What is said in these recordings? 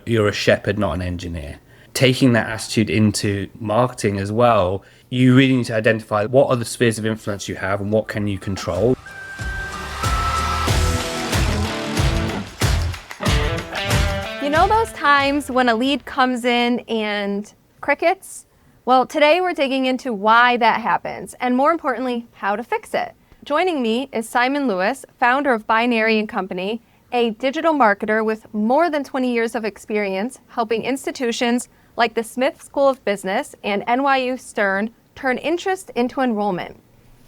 you're a shepherd, not an engineer. Taking that attitude into marketing as well, you really need to identify what are the spheres of influence you have and what can you control. You know those times when a lead comes in and crickets? Well, today we're digging into why that happens and, more importantly, how to fix it. Joining me is Simon Lewis, founder of Binary & Company, a digital marketer with more than 20 years of experience helping institutions like the Smith School of Business and NYU Stern turn interest into enrollment.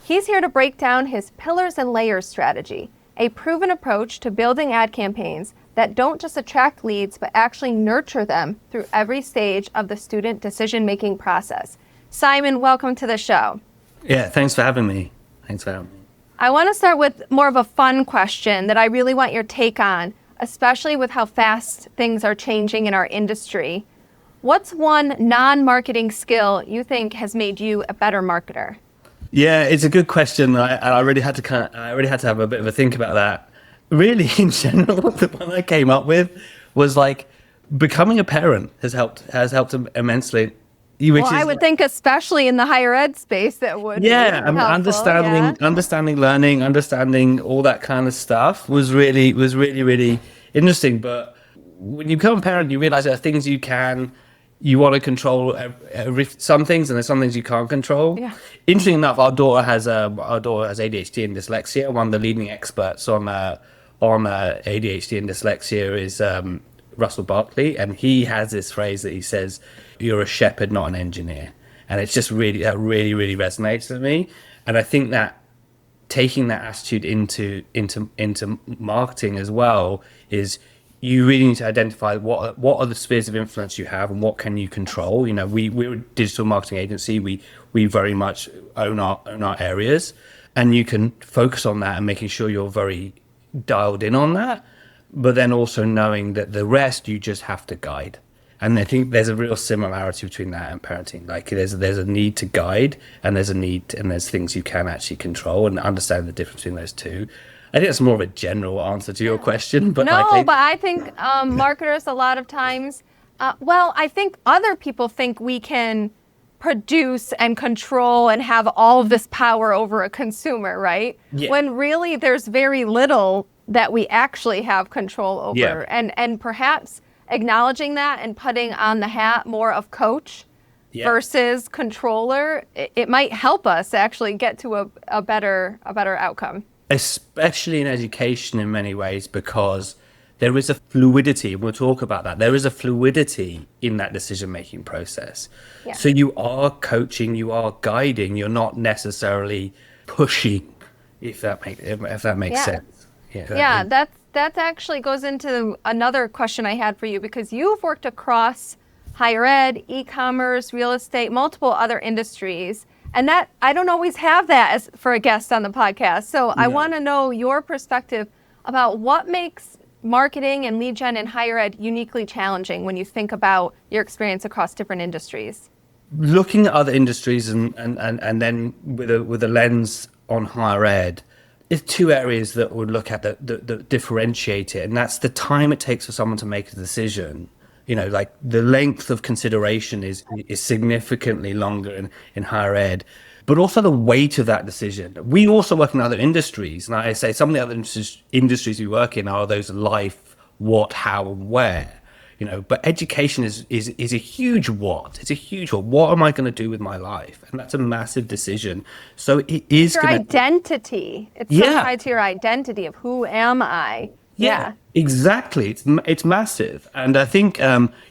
He's here to break down his pillars and layers strategy, a proven approach to building ad campaigns that don't just attract leads, but actually nurture them through every stage of the student decision-making process. Simon, welcome to the show. Yeah, thanks for having me. I want to start with more of a fun question that I really want your take on, especially with how fast things are changing in our industry. What's one non-marketing skill you think has made you a better marketer? Yeah, it's a good question. I really had to have a bit of a think about that. Really, in general, the one I came up with was like becoming a parent has helped immensely. I would think, especially in the higher ed space, that would. Yeah, I mean, understanding learning, understanding all that kind of stuff was really interesting. But when you become a parent, you realize there are things you want to control some things, and there's some things you can't control. Yeah. Interesting enough, our daughter has ADHD and dyslexia. One of the leading experts on ADHD and dyslexia is Russell Barkley, and he has this phrase that he says, "You're a shepherd, not an engineer," and it's just really resonates with me. And I think that taking that attitude into marketing as well is you really need to identify what are the spheres of influence you have and what can you control. You know, we're a digital marketing agency. We very much own our areas, and you can focus on that and making sure you're very dialed in on that, but then also knowing that the rest you just have to guide. And I think there's a real similarity between that and parenting. Like there's a need to guide, and there's things you can actually control, and understand the difference between those two. I think it's more of a general answer to your question, but but I think marketers a lot of times, I think other people think we can produce and control and have all of this power over a consumer, right? Yeah. When really there's very little that we actually have control over. Yeah. And perhaps acknowledging that and putting on the hat more of coach versus controller, it might help us actually get to a better outcome. Especially in education in many ways, because there is a fluidity, we'll talk about that. There is a fluidity in that decision-making process. Yeah. So you are coaching, you are guiding, you're not necessarily pushing, if that makes sense. Yeah, that actually goes into another question I had for you, because you've worked across higher ed, e-commerce, real estate, multiple other industries. And that I don't always have that as for a guest on the podcast. So I want to know your perspective about what makes marketing and lead gen in higher ed uniquely challenging when you think about your experience across different industries. Looking at other industries and then with a lens on higher ed, there's two areas that would look at that differentiate it, and that's the time it takes for someone to make a decision. You know, like the length of consideration is significantly longer in higher ed, but also the weight of that decision. We also work in other industries, and I say some of the other industries we work in are those life, what, how, and where. You know, but education is a huge what. It's a huge what. What am I going to do with my life? And that's a massive decision. So it is your identity. It's so tied to your identity of who am I. Yeah, exactly. It's massive, and I think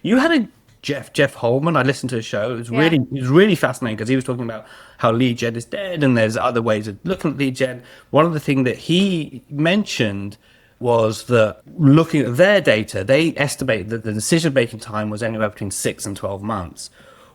you had a Jeff Holeman. I listened to a show. It was really fascinating, because he was talking about how lead gen is dead, and there's other ways of looking at lead gen. One of the things that he mentioned was that looking at their data, they estimated that the decision-making time was anywhere between 6 and 12 months,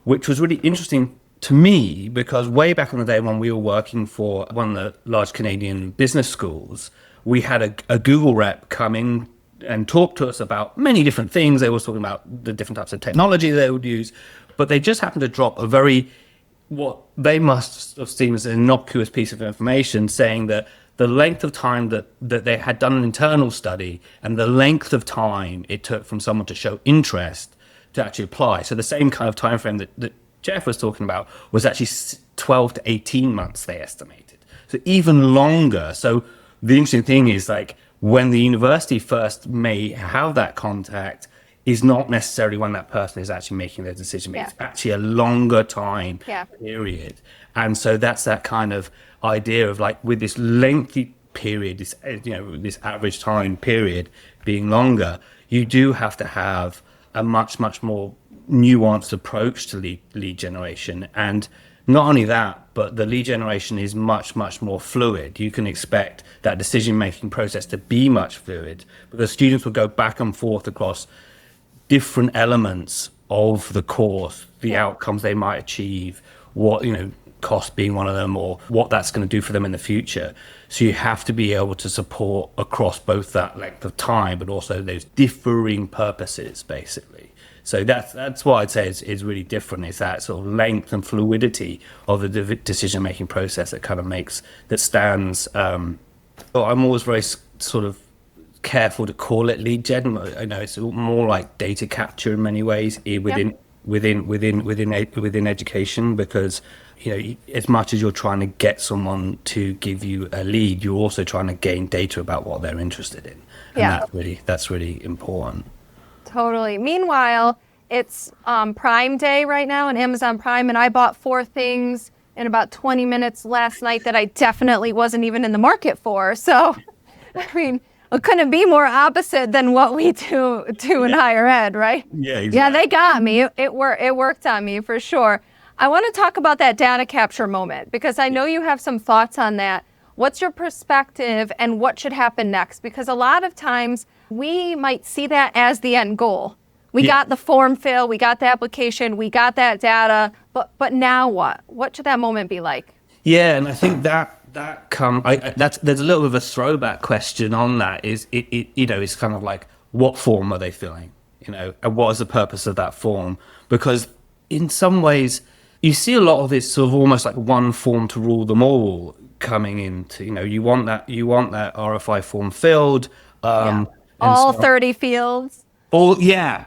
which was really interesting to me, because way back in the day when we were working for one of the large Canadian business schools, we had a Google rep come in and talk to us about many different things. They were talking about the different types of technology they would use, but they just happened to drop what they must have seen as an innocuous piece of information, saying that the length of time that they had done an internal study and the length of time it took from someone to show interest to actually apply. So the same kind of time frame that Jeff was talking about was actually 12 to 18 months, they estimated. So even longer. So the interesting thing is, like, when the university first may have that contact is not necessarily when that person is actually making their decision. It's actually a longer time period. And so that's that kind of idea of, like, with this lengthy period, this, this average time period being longer, you do have to have a much more nuanced approach to lead generation. And not only that, but the lead generation is much more fluid. You can expect that decision-making process to be much fluid, because students will go back and forth across different elements of the course, the outcomes they might achieve, what, cost being one of them, or what that's going to do for them in the future. So you have to be able to support across both that length of time, but also those differing purposes, basically. So that's what I'd say is really different, is that sort of length and fluidity of the decision-making process that stands. I'm always very sort of careful to call it lead gen. I know it's more like data capture in many ways within education, because as much as you're trying to get someone to give you a lead, you're also trying to gain data about what they're interested in, and that's really important. Totally. Meanwhile, it's Prime Day right now on Amazon Prime, and I bought 4 things in about 20 minutes last night that I definitely wasn't even in the market for. So, I mean, it couldn't be more opposite than what we do in higher ed, right? Yeah, exactly. Yeah, they got me. It worked on me for sure. I want to talk about that data capture moment, because I know you have some thoughts on that. What's your perspective, and what should happen next? Because a lot of times we might see that as the end goal. We got the form fill, we got the application, we got that data, but now what? What should that moment be like? Yeah, and I think there's a little bit of a throwback question on that. Is it it's kind of like, what form are they filling? And what is the purpose of that form? Because in some ways, you see a lot of this sort of almost like one form to rule them all coming into, you want that RFI form filled. All 30 fields. Yeah,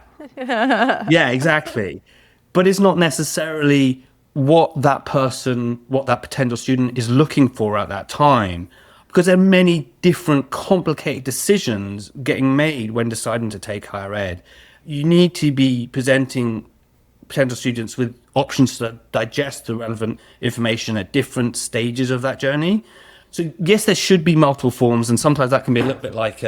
exactly. But it's not necessarily what that potential student is looking for at that time, because there are many different complicated decisions getting made when deciding to take higher ed. You need to be presenting potential students with options to digest the relevant information at different stages of that journey. So yes, there should be multiple forms, and sometimes that can be a little bit like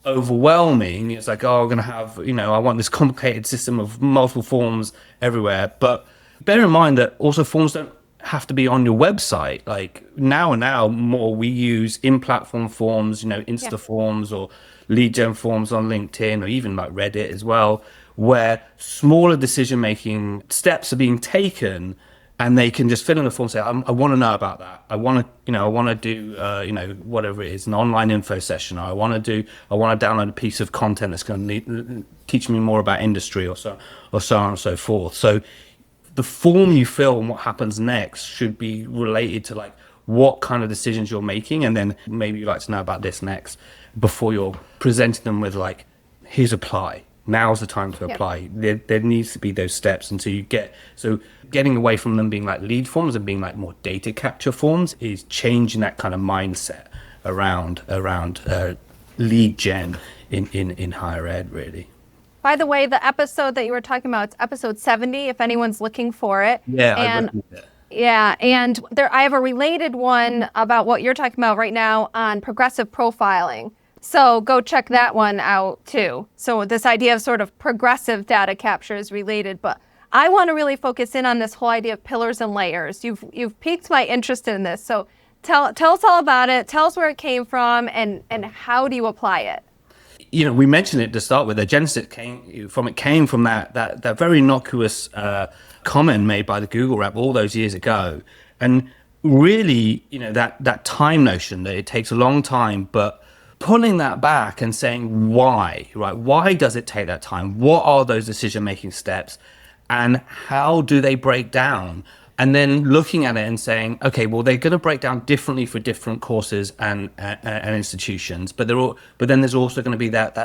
overwhelming. It's like, I'm going to have, I want this complicated system of multiple forms everywhere. But bear in mind that also forms don't have to be on your website. Like now more we use in-platform forms, Insta forms or lead gen forms on LinkedIn, or even like Reddit as well, where smaller decision-making steps are being taken, and they can just fill in a form, say, I want to know about that. I want to do, whatever it is, an online info session. Or I want to download a piece of content that's going to teach me more about industry, or so on and so forth. So the form you fill and what happens next should be related to, like, what kind of decisions you're making, and then maybe you'd like to know about this next before you're presenting them with, like, here's apply. Now's the time to apply. There needs to be those steps until getting away from them being like lead forms and being like more data capture forms is changing that kind of mindset around lead gen in higher ed, really. By the way, the episode that you were talking about, it's episode 70, if anyone's looking for it. And I have a related one about what you're talking about right now on progressive profiling. So go check that one out too. So this idea of sort of progressive data capture is related, but I want to really focus in on this whole idea of pillars and layers. You've piqued my interest in this. So tell us all about it. Tell us where it came from, and how do you apply it? We mentioned it to start with. The genesis came from that very innocuous comment made by the Google rep all those years ago. And really, that time notion that it takes a long time, but pulling that back and saying why, right? Why does it take that time? What are those decision-making steps, and how do they break down and then looking at it and saying, okay, well, they're going to break down differently for different courses and institutions, but then there's also going to be that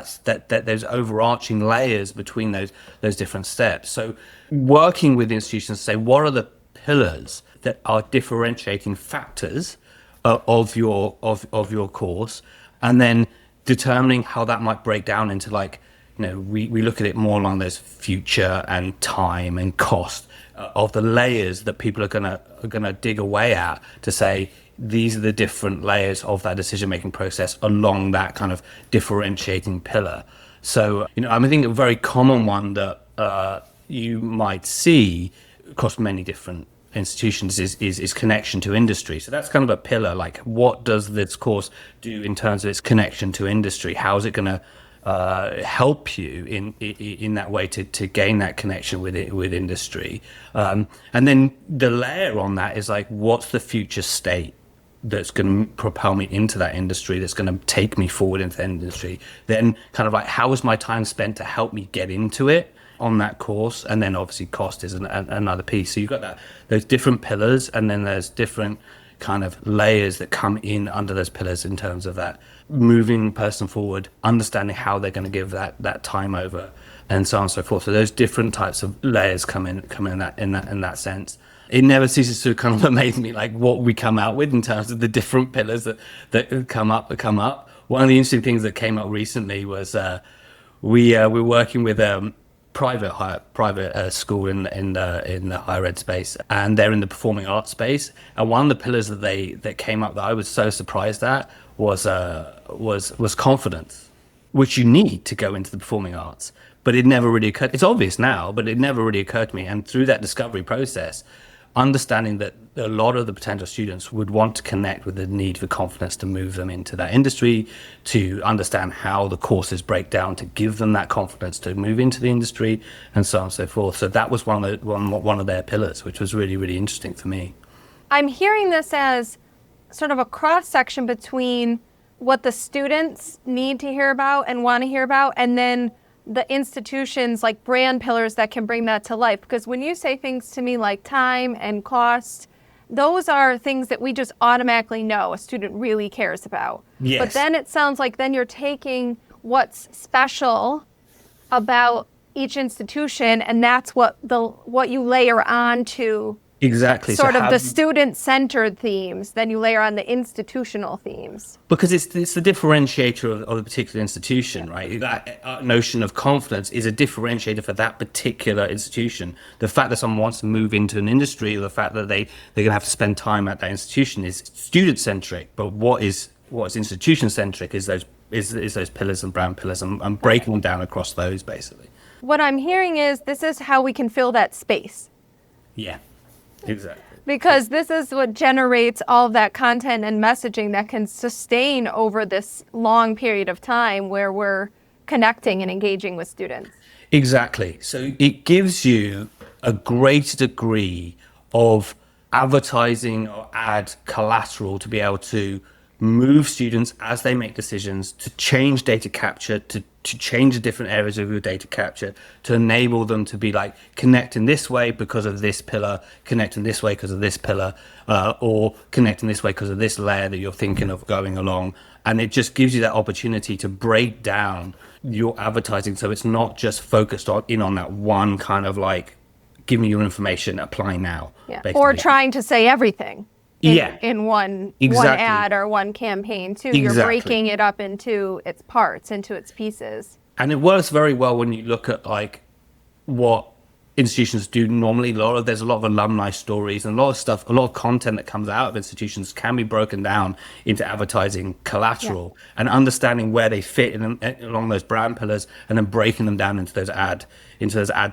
there's overarching layers between those different steps. So working with institutions to say, what are the pillars that are differentiating factors of your course, and then determining how that might break down into, like, we look at it more along those future and time and cost of the layers that people are gonna dig away at, to say these are the different layers of that decision-making process along that kind of differentiating pillar. So, I think a very common one that you might see across many different institutions is connection to industry. So that's kind of a pillar. Like, what does this course do in terms of its connection to industry? How is it going to help you in that way to gain that connection with industry? And then the layer on that is like, what's the future state that's going to propel me into that industry, that's going to take me forward into the industry? Then kind of like, how is my time spent to help me get into it on that course? And then obviously cost is another piece. So you've got those different pillars, and then there's different kind of layers that come in under those pillars in terms of that moving person forward, understanding how they're going to give that time over, and so on and so forth. So those different types of layers come in that sense. It never ceases to kind of amaze me, like, what we come out with in terms of the different pillars that come up. One of the interesting things that came up recently was we're working with private school in the higher ed space, and they're in the performing arts space. And one of the pillars that came up that I was so surprised at was confidence, which you need to go into the performing arts. But it never really occurred. It's obvious now, but it never really occurred to me. And through that discovery process, understanding that a lot of the potential students would want to connect with the need for confidence to move them into that industry, to understand how the courses break down to give them that confidence to move into the industry, and so on and so forth. So that was one of their pillars, which was really, really interesting for me. I'm hearing this as sort of a cross-section between what the students need to hear about and want to hear about, and then the institutions, like brand pillars that can bring that to life. Because when you say things to me like time and cost, those are things that we just automatically know a student really cares about. Yes. But then it sounds like then you're taking what's special about each institution, and that's what you layer on to exactly sort of the student-centered themes. Then you layer on the institutional themes. Because it's the differentiator of a particular institution, right? That notion of confidence is a differentiator for that particular institution. The fact that someone wants to move into an industry, or the fact that they're going to have to spend time at that institution, is student-centric. But what's institution-centric is those pillars and brand pillars, and breaking them down across those, basically. What I'm hearing is this is how we can fill that space. Yeah. Exactly. Because this is what generates all of that content and messaging that can sustain over this long period of time where we're connecting and engaging with students. Exactly. So it gives you a greater degree of advertising or ad collateral to be able to move students as they make decisions, to change data capture, to change the different areas of your data capture, to enable them to be like, connect in this way because of this pillar, connect in this way because of this pillar, or connect in this way because of this layer that you're thinking of going along. And it just gives you that opportunity to break down your advertising, so it's not just focused on that one kind of like, give me your information, apply now. Yeah. Or trying to say everything. In one ad or one campaign too. Exactly. You're breaking it up into its parts, into its pieces. And it works very well when you look at like what institutions do normally. There's a lot of alumni stories, and a lot of content that comes out of institutions can be broken down into advertising collateral, and understanding where they fit along those brand pillars, and then breaking them down into those ad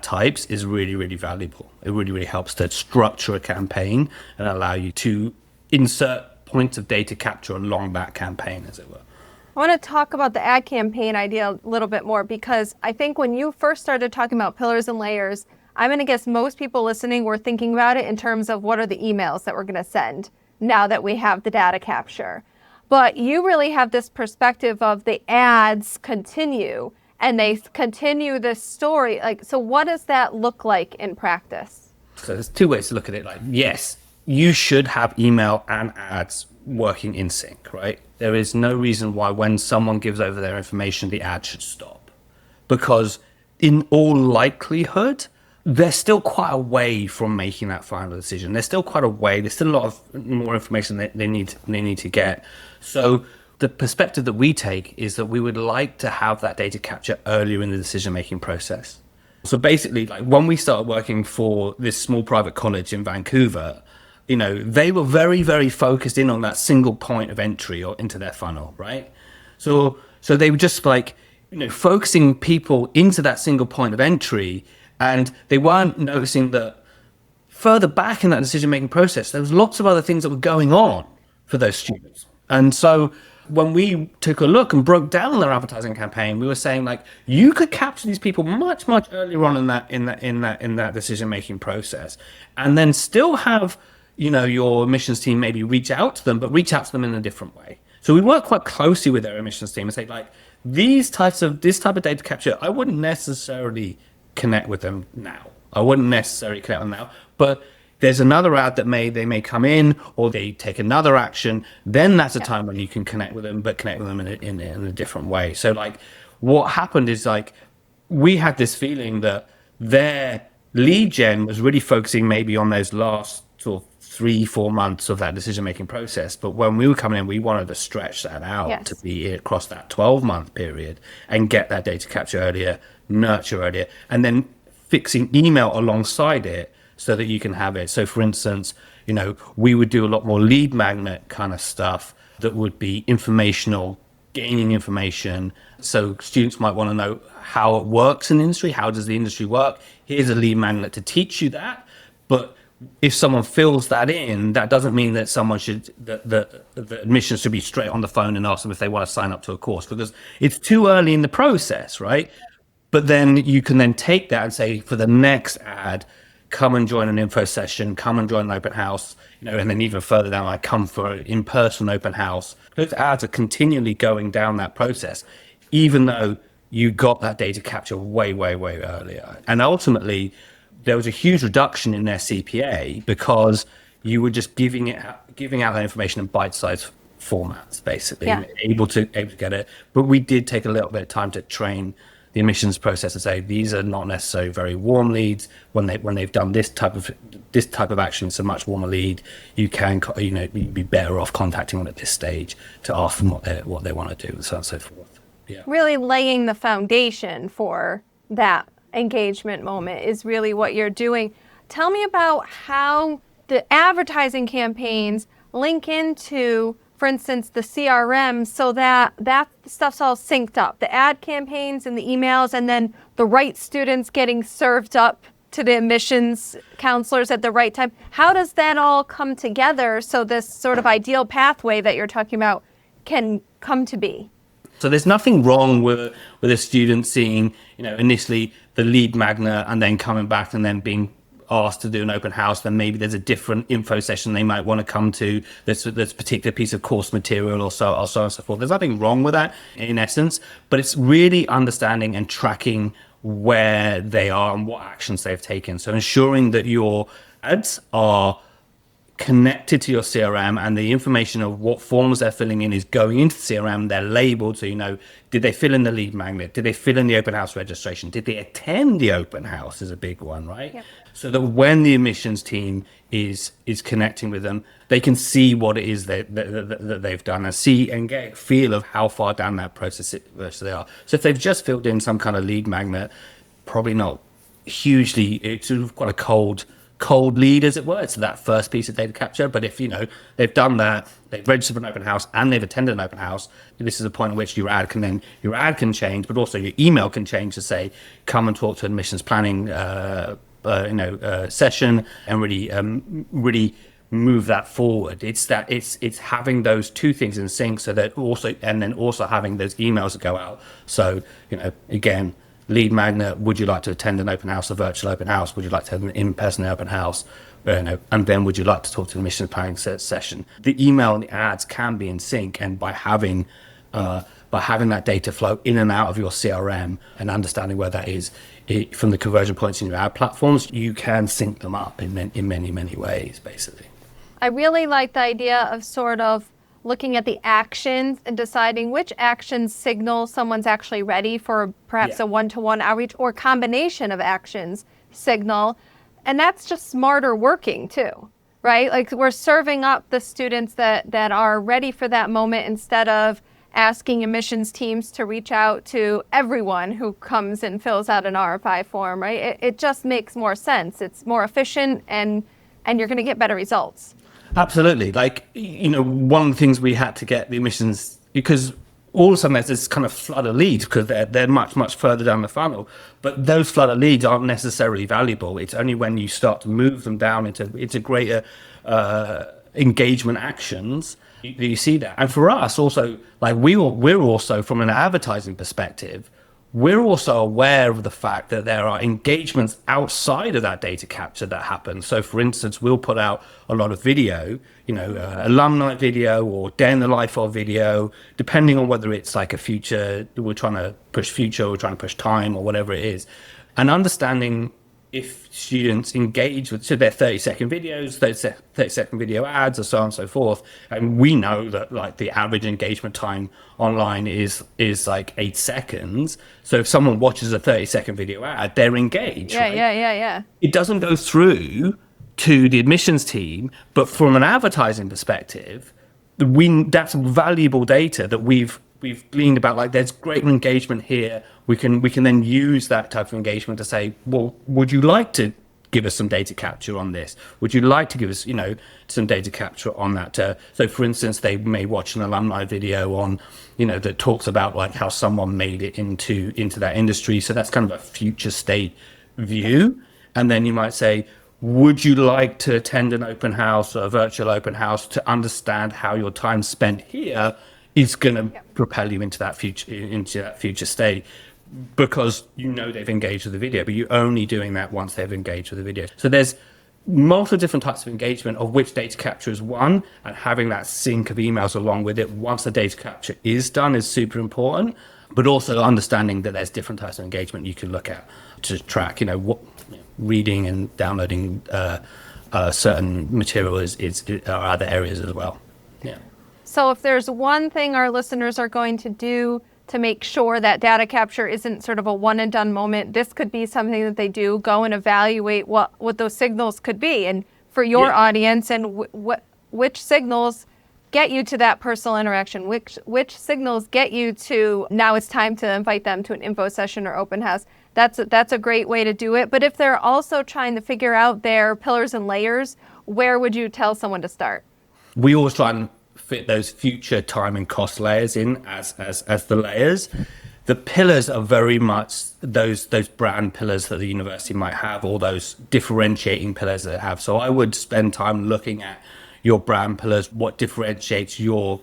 types is really, really valuable. It really, really helps to structure a campaign and allow you to insert points of data capture along that campaign, as it were. I want to talk about the ad campaign idea a little bit more, because I think when you first started talking about pillars and layers, I'm going to guess most people listening were thinking about it in terms of what are the emails that we're going to send now that we have the data capture. But you really have this perspective of the ads continue, and they continue this story. Like, so what does that look like in practice? So there's two ways to look at it. Like, yes, you should have email and ads working in sync, right? There is no reason why when someone gives over their information, the ad should stop. Because in all likelihood, they're still quite a way from making that final decision. There's still quite a way. There's still a lot of more information that they need to get. So the perspective that we take is that we would like to have that data capture earlier in the decision-making process. So basically, like when we started working for this small private college in Vancouver, they were very, very focused in on that single point of entry or into their funnel, right? So they were just like, focusing people into that single point of entry, and they weren't noticing that further back in that decision-making process, there was lots of other things that were going on for those students. And so when we took a look and broke down their advertising campaign, we were saying, like, you could capture these people much, much earlier on in that decision-making process, and then still have, your admissions team maybe reach out to them, but reach out to them in a different way. So we work quite closely with their admissions team and say, like, this type of data capture, I wouldn't necessarily connect with them now. But there's another ad that they may come in, or they take another action. Then that's a time when you can connect with them, but connect with them in a different way. So, like, what happened is, like, we had this feeling that their lead gen was really focusing maybe on those last sort of 3-4 months of that decision-making process. But when we were coming in, we wanted to stretch that out to be across that 12-month period and get that data capture earlier, nurture earlier, and then fixing email alongside it so that you can have it. So for instance, we would do a lot more lead magnet kind of stuff that would be informational, gaining information. So students might want to know how it works in the industry. How does the industry work? Here's a lead magnet to teach you that. But if someone fills that in, that doesn't mean that someone the admissions should be straight on the phone and ask them if they want to sign up to a course, because it's too early in the process, right? But then you can then take that and say, for the next ad, come and join an info session, come and join an open house, and then even further down, like, come for an in-person open house. Those ads are continually going down that process, even though you got that data capture way, way, way earlier. And ultimately, there was a huge reduction in their CPA because you were just giving out that information in bite-sized formats, basically, able to get it. But we did take a little bit of time to train the admissions process and say, these are not necessarily very warm leads. When they've done this type of action, it's a much warmer lead. You can, you'd be better off contacting them at this stage to ask them what they want to do, and so on and so forth. Yeah. Really laying the foundation for that engagement moment is really what you're doing. Tell me about how the advertising campaigns link into, for instance, the CRM, so that stuff's all synced up. The ad campaigns and the emails, and then the right students getting served up to the admissions counselors at the right time. How does that all come together so this sort of ideal pathway that you're talking about can come to be? So there's nothing wrong with a student seeing, initially the lead magnet and then coming back and then being asked to do an open house. Then maybe there's a different info session they might want to come to. This particular piece of course material or so on and so forth. There's nothing wrong with that in essence, but it's really understanding and tracking where they are and what actions they've taken. So ensuring that your ads are connected to your CRM and the information of what forms they're filling in is going into the CRM. They're labeled, so did they fill in the lead magnet? Did they fill in the open house registration? Did they attend the open house is a big one, right? Yep. So that when the admissions team is connecting with them, they can see what it is that they've done and see and get a feel of how far down that process they are. So if they've just filled in some kind of lead magnet, probably not hugely, it's sort of quite a cold lead, as it were. It's that first piece of data capture. But if they've done that, they've registered for an open house and they've attended an open house, this is a point at which your ad can change, but also your email can change to say, come and talk to admissions planning session, and really move that forward. It's having those two things in sync, so that also having those emails that go out. So again, lead magnet, would you like to attend an open house, a virtual open house? Would you like to have an in-person open house? And then would you like to talk to the admissions planning session? The email and the ads can be in sync, and by having by having that data flow in and out of your CRM and understanding where that is from the conversion points in your ad platforms, you can sync them up in many ways, basically. I really like the idea of sort of looking at the actions and deciding which actions signal someone's actually ready for perhaps a one-to-one outreach, or combination of actions signal. And that's just smarter working too, right? Like, we're serving up the students that are ready for that moment, instead of asking admissions teams to reach out to everyone who comes and fills out an RFI form, right? It just makes more sense. It's more efficient, and you're going to get better results. Absolutely. Like, one of the things we had to get the admissions, because all of a sudden there's this kind of flood of leads, because they're much further down the funnel, but those flood of leads aren't necessarily valuable. It's only when you start to move them down into greater engagement actions you see that. And for us also, like, we're also, from an advertising perspective, we're also aware of the fact that there are engagements outside of that data capture that happen. So, for instance, we'll put out a lot of video, alumni video or day in the life of video, depending on whether it's like a future, we're trying to push future, we're trying to push time, or whatever it is. And understanding if students engage with, so they're 30-second videos, 30-second video ads, or so on and so forth. And we know that, like, the average engagement time online is like 8 seconds. So if someone watches a 30-second video ad, they're engaged. Yeah, right? yeah. It doesn't go through to the admissions team, but from an advertising perspective, that's valuable data that we've gleaned about. Like, there's great engagement here. We can then use that type of engagement to say, well, would you like to give us some data capture on this? Would you like to give us, some data capture on that? So, for instance, they may watch an alumni video on, that talks about, like, how someone made it into that industry. So that's kind of a future state view. And then you might say, would you like to attend an open house or a virtual open house to understand how your time spent here is going to propel you into that future state? Because they've engaged with the video, but you're only doing that once they've engaged with the video. So there's multiple different types of engagement, of which data capture is one, and having that sync of emails along with it once the data capture is done is super important. But also understanding that there's different types of engagement you can look at to track, what reading and downloading certain material are other areas as well. Yeah. So if there's one thing our listeners are going to do to make sure that data capture isn't sort of a one and done moment, this could be something that they do, go and evaluate what those signals could be. And for your audience, and which signals get you to that personal interaction, which signals get you to, now it's time to invite them to an info session or open house. That's a great way to do it. But if they're also trying to figure out their pillars and layers, where would you tell someone to start? We always try and fit those future time and cost layers in as the layers. The pillars are very much those brand pillars that the university might have, or those differentiating pillars that they have. So I would spend time looking at your brand pillars, what differentiates your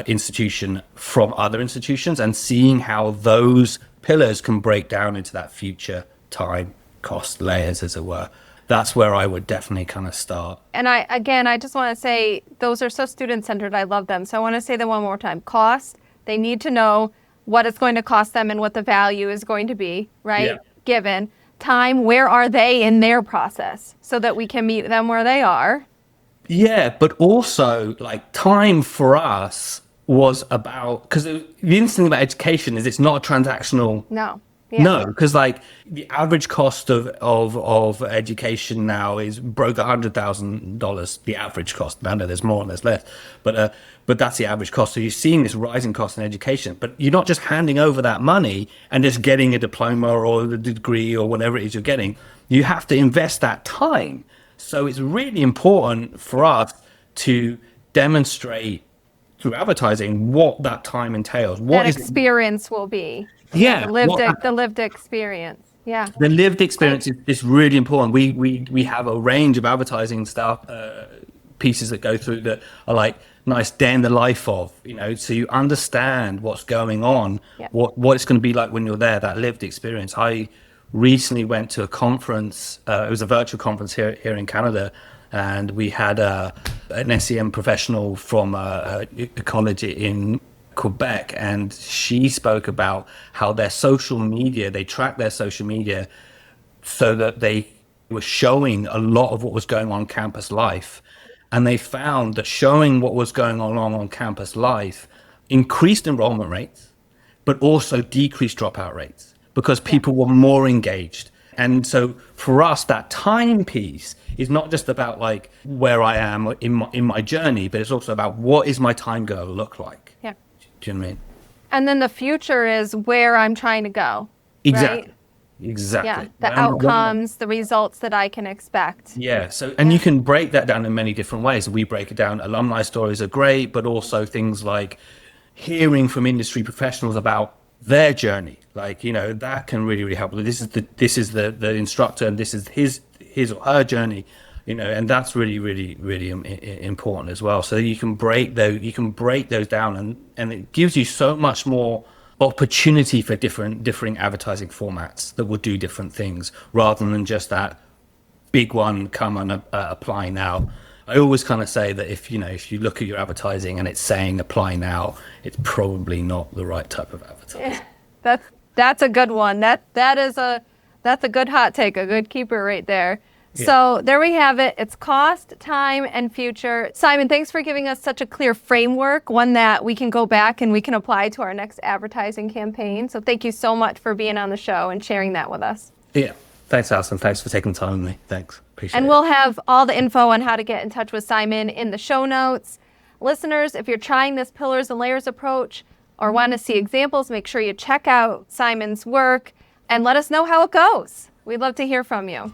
institution from other institutions, and seeing how those pillars can break down into that future time cost layers, as it were. That's where I would definitely kind of start. And I just want to say, those are so student-centered. I love them. So I want to say them one more time. Cost, they need to know what it's going to cost them and what the value is going to be, right? Yeah. Given. Time, where are they in their process, so that we can meet them where they are. Yeah, but also, like, time for us was about, because the interesting thing about education is it's not a transactional. No. Yeah. No, because, like, the average cost of education now is broke $100,000. The average cost. I know there's more and there's less, but that's the average cost. So you're seeing this rising cost in education, but you're not just handing over that money and just getting a diploma or a degree or whatever it is you're getting. You have to invest that time. So it's really important for us to demonstrate through advertising what that time entails. What that experience will be. Yeah, the lived experience. Yeah, the lived experience is really important. We have a range of advertising stuff, pieces that go through that are like nice day in the life of, so you understand what's going on, what it's going to be like when you're there. That lived experience. I recently went to a conference. It was a virtual conference here in Canada, and we had an SEM professional from a college in Quebec, and she spoke about how their social media, they track their social media so that they were showing a lot of what was going on campus life. And they found that showing what was going on campus life increased enrollment rates, but also decreased dropout rates because people were more engaged. And so for us, that time piece is not just about like where I am in my journey, but it's also about what is my time going to look like. Yeah. Do you know what I mean? And then the future is where I'm trying to go. Exactly. Right? Exactly. Yeah. The outcomes, the results that I can expect. Yeah. So, and you can break that down in many different ways. We break it down. Alumni stories are great, but also things like hearing from industry professionals about their journey. Like, you know, that can really, really help. This is the instructor, and this is his or her journey, you know, and that's really, really, really important as well. So you can break those down, and it gives you so much more opportunity for different advertising formats that will do different things rather than just that big one, come and apply now. I always kind of say that if you look at your advertising and it's saying apply now, it's probably not the right type of advertising. That's a good one. That's a good hot take, a good keeper right there. Yeah. So there we have it. It's cost, time, and future. Simon, thanks for giving us such a clear framework, one that we can go back and we can apply to our next advertising campaign. So thank you so much for being on the show and sharing that with us. Yeah. Thanks, Alison. Thanks for taking the time with me. Thanks. Appreciate it. And we'll have all the info on how to get in touch with Simon in the show notes. Listeners, if you're trying this pillars and layers approach or want to see examples, make sure you check out Simon's work and let us know how it goes. We'd love to hear from you.